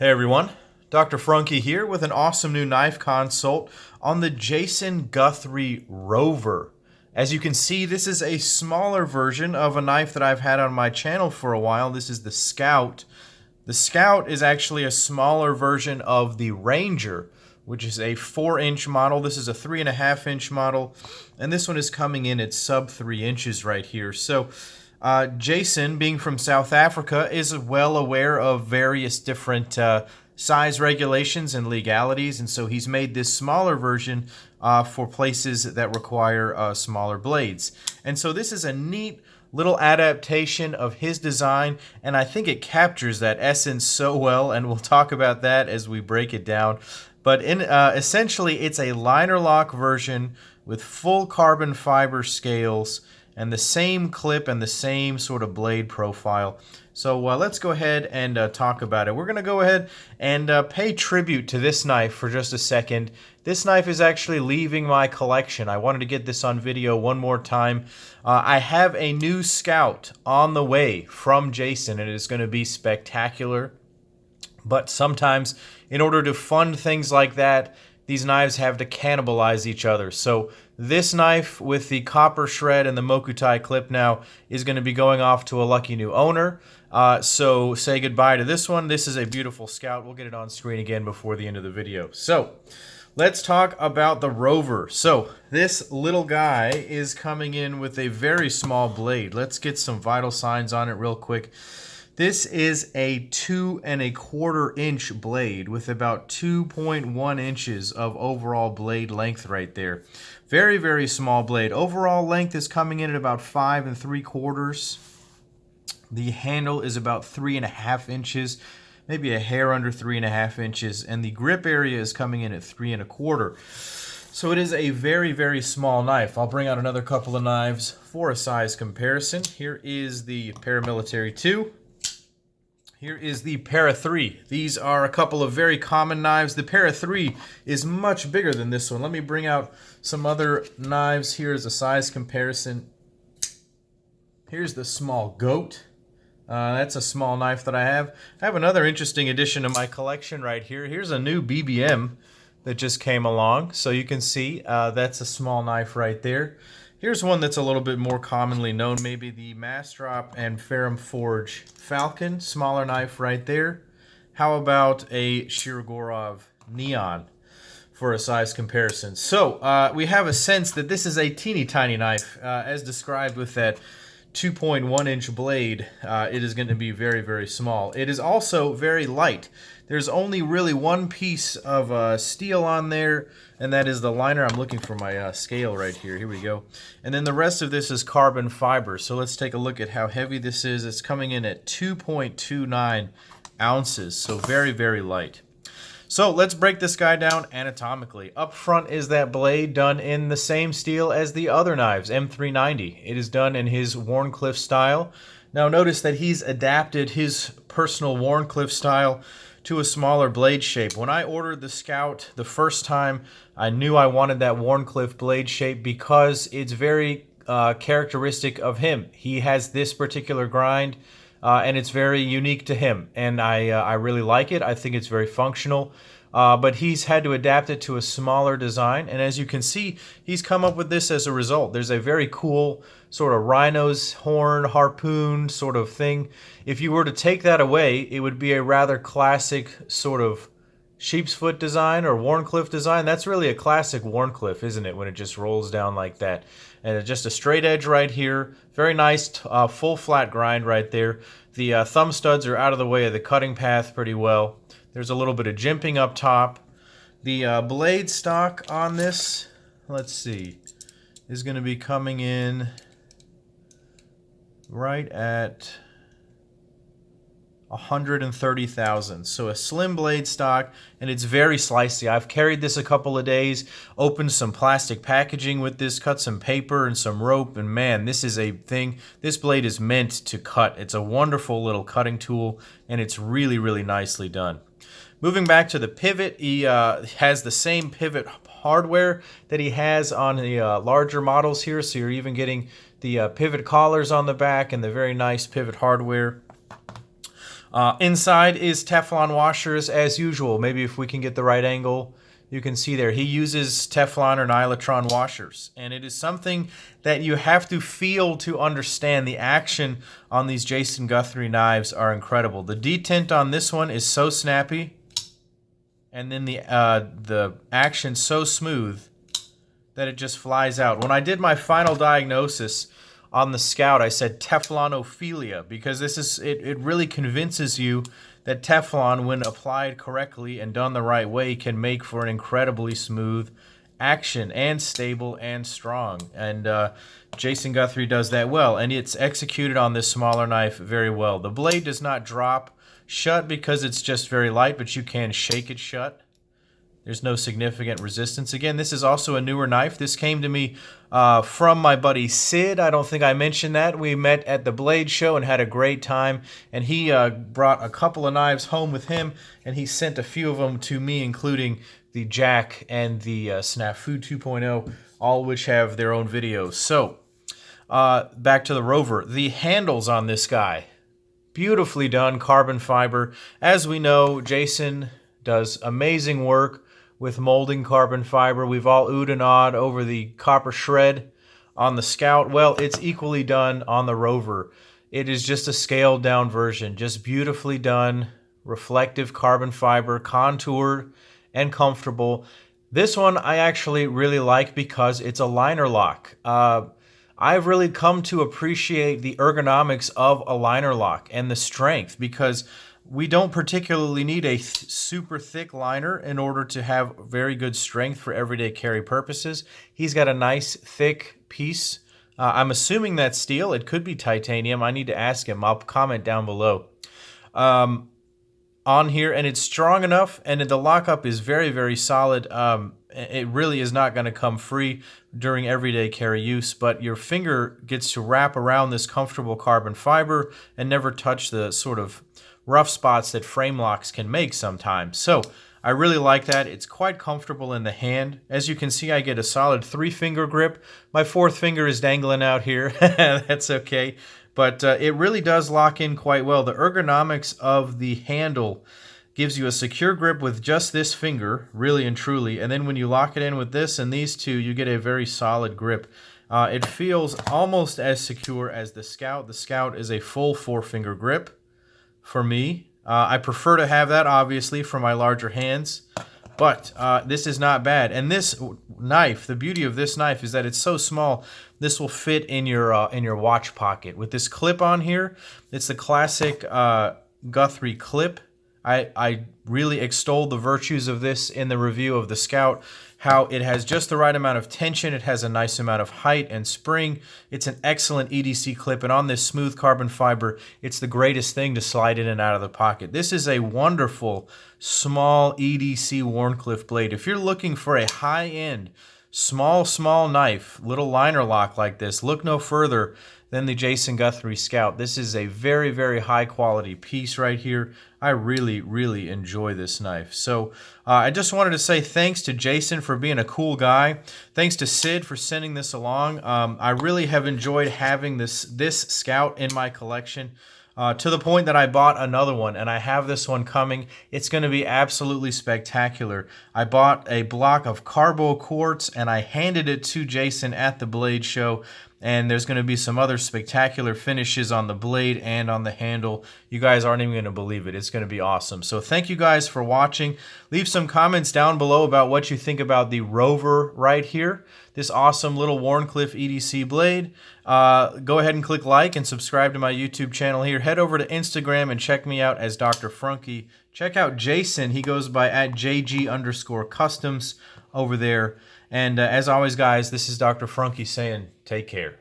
Hey everyone, Dr. Frunkey here with an awesome new knife consult on the Jason Guthrie Rover. As you can see, this is a smaller version of a knife that I've had on my channel for a while. This is the Scout. The Scout is actually a smaller version of the Ranger, which is a 4-inch model. This is a 3.5-inch model, and this one is coming in at sub 3 inches right here. So Jason, being from South Africa, is well aware of various different size regulations and legalities, and so he's made this smaller version for places that require smaller blades. And so this is a neat little adaptation of his design, and I think it captures that essence so well, and we'll talk about that as we break it down. But essentially, it's a liner lock version with full carbon fiber scales and the same clip and the same sort of blade profile. So let's go ahead and talk about it. We're going to go ahead and pay tribute to this knife for just a second. This knife is actually leaving my collection. I wanted to get this on video one more time. I have a new Scout on the way from Jason, and it is going to be spectacular. But sometimes, in order to fund things like that, these knives have to cannibalize each other. So this knife with the copper shred and the Mokutai clip now is going to be going off to a lucky new owner. So say goodbye to this one. This is a beautiful Scout. We'll get it on screen again before the end of the video. So let's talk about the Rover. So this little guy is coming in with a very small blade. Let's get some vital signs on it real quick. This is a 2¼ inch blade with about 2.1 inches of overall blade length right there. Very, very small blade. Overall length is coming in at about 5 3/4. The handle is about 3.5 inches, maybe a hair under 3.5 inches, and the grip area is coming in at 3¼ So it is a very, very small knife. I'll bring out another couple of knives for a size comparison. Here is the Paramilitary 2. Here is the Para 3. These are a couple of very common knives. The Para 3 is much bigger than this one. Let me bring out some other knives here as a size comparison. Here's the Small Goat. That's a small knife that I have. I have another interesting addition to my collection right here. Here's a new BBM that just came along. So you can see that's a small knife right there. Here's one that's a little bit more commonly known, maybe the Mastrop and Ferrum Forge Falcon, smaller knife right there. How about a Shirogorov Neon for a size comparison? So we have a sense that this is a teeny tiny knife, as described with that 2.1 inch blade. It is going to be very, very small. It is also very light. There's only really one piece of steel on there, and that is the liner. I'm looking for my scale right here. Here we go. And then the rest of this is carbon fiber. So let's take a look at how heavy this is. It's coming in at 2.29 ounces, so very, very light. So let's break this guy down anatomically. Up front is that blade done in the same steel as the other knives, M390. It is done in his Wharncliffe style. Now notice that he's adapted his personal Wharncliffe style to a smaller blade shape. When I ordered the Scout the first time, I knew I wanted that Wharncliffe blade shape because it's very characteristic of him. He has this particular grind, and it's very unique to him, and I really like it. I think it's very functional, but he's had to adapt it to a smaller design, and as you can see, he's come up with this as a result. There's a very cool sort of rhino's horn, harpoon sort of thing. If you were to take that away, it would be a rather classic sort of sheep's foot design or Wharncliffe design. That's really a classic Wharncliffe, isn't it, when it just rolls down like that? And just a straight edge right here. Very nice full flat grind right there. The thumb studs are out of the way of the cutting path pretty well. There's a little bit of jimping up top. The blade stock on this, let's see, is going to be coming in right at 130 thousandths. So a slim blade stock, and it's very slicey. I've carried this a couple of days, opened some plastic packaging with this, cut some paper and some rope, and man, this is a thing. This blade is meant to cut. It's a wonderful little cutting tool, and it's really, really nicely done. Moving back to the pivot, he has the same pivot hardware that he has on the larger models here, so you're even getting the pivot collars on the back and the very nice pivot hardware. Inside is Teflon washers as usual. Maybe if we can get the right angle, you can see there. He uses Teflon or Nylotron washers. And it is something that you have to feel to understand. The action on these Jason Guthrie knives are incredible. The detent on this one is so snappy. And then the action so smooth that it just flies out. When I did my final diagnosis on the Scout, I said Teflonophilia, because it really convinces you that Teflon, when applied correctly and done the right way, can make for an incredibly smooth action and stable and strong. And Jason Guthrie does that well, and it's executed on this smaller knife very well. The blade does not drop shut because it's just very light, but you can shake it shut. There's no significant resistance. Again, this is also a newer knife. This came to me from my buddy Sid. I don't think I mentioned that. We met at the Blade Show and had a great time. And he brought a couple of knives home with him, and he sent a few of them to me, including the Jack and the Snafu 2.0, all which have their own videos. So, back to the Rover. The handles on this guy, beautifully done, carbon fiber. As we know, Jason does amazing work with molding carbon fiber. We've all oohed and awed over the copper shred on the Scout. Well, it's equally done on the Rover. It is just a scaled down version, just beautifully done, reflective carbon fiber, contoured and comfortable. This one I actually really like because it's a liner lock. I've really come to appreciate the ergonomics of a liner lock and the strength, because we don't particularly need a super thick liner in order to have very good strength for everyday carry purposes. He's got a nice thick piece. I'm assuming that's steel. It could be titanium. I need to ask him. I'll comment down below. On here, and it's strong enough, and the lockup is very, very solid. It really is not going to come free during everyday carry use, but your finger gets to wrap around this comfortable carbon fiber and never touch the sort of rough spots that frame locks can make sometimes. So I really like that. It's quite comfortable in the hand. As you can see, I get a solid 3-finger grip. My 4th finger is dangling out here. That's okay. But it really does lock in quite well. The ergonomics of the handle gives you a secure grip with just this finger, really and truly. And then when you lock it in with this and these two, you get a very solid grip. It feels almost as secure as the Scout. The Scout is a full 4-finger grip for me. I prefer to have that, obviously, for my larger hands. But this is not bad. And this knife, the beauty of this knife is that it's so small, this will fit in your watch pocket. With this clip on here, it's the classic Guthrie clip. I really extolled the virtues of this in the review of the Scout, how it has just the right amount of tension, it has a nice amount of height and spring. It's an excellent EDC clip, and on this smooth carbon fiber, it's the greatest thing to slide in and out of the pocket. This is a wonderful, small EDC Wharncliffe blade. If you're looking for a high-end, small knife, little liner lock like this, look no further than the Jason Guthrie Scout. This is a very, very high quality piece right here. I really, really enjoy this knife. So I just wanted to say thanks to Jason for being a cool guy. Thanks to Sid for sending this along. I really have enjoyed having this Scout in my collection. To the point that I bought another one, and I have this one coming. It's going to be absolutely spectacular. I bought a block of carbo quartz, and I handed it to Jason at the Blade Show, and there's going to be some other spectacular finishes on the blade and on the handle. You guys aren't even going to believe it. It's going to be awesome. So thank you guys for watching. Leave some comments down below about what you think about the Rover right here, this awesome little Wharncliffe EDC blade. Go ahead and click like and subscribe to my YouTube channel here. Head over to Instagram and check me out as Dr. Frunkey. Check out Jason. He goes by @JG_customs over there. And as always, guys, this is Dr. Frunkey saying take care.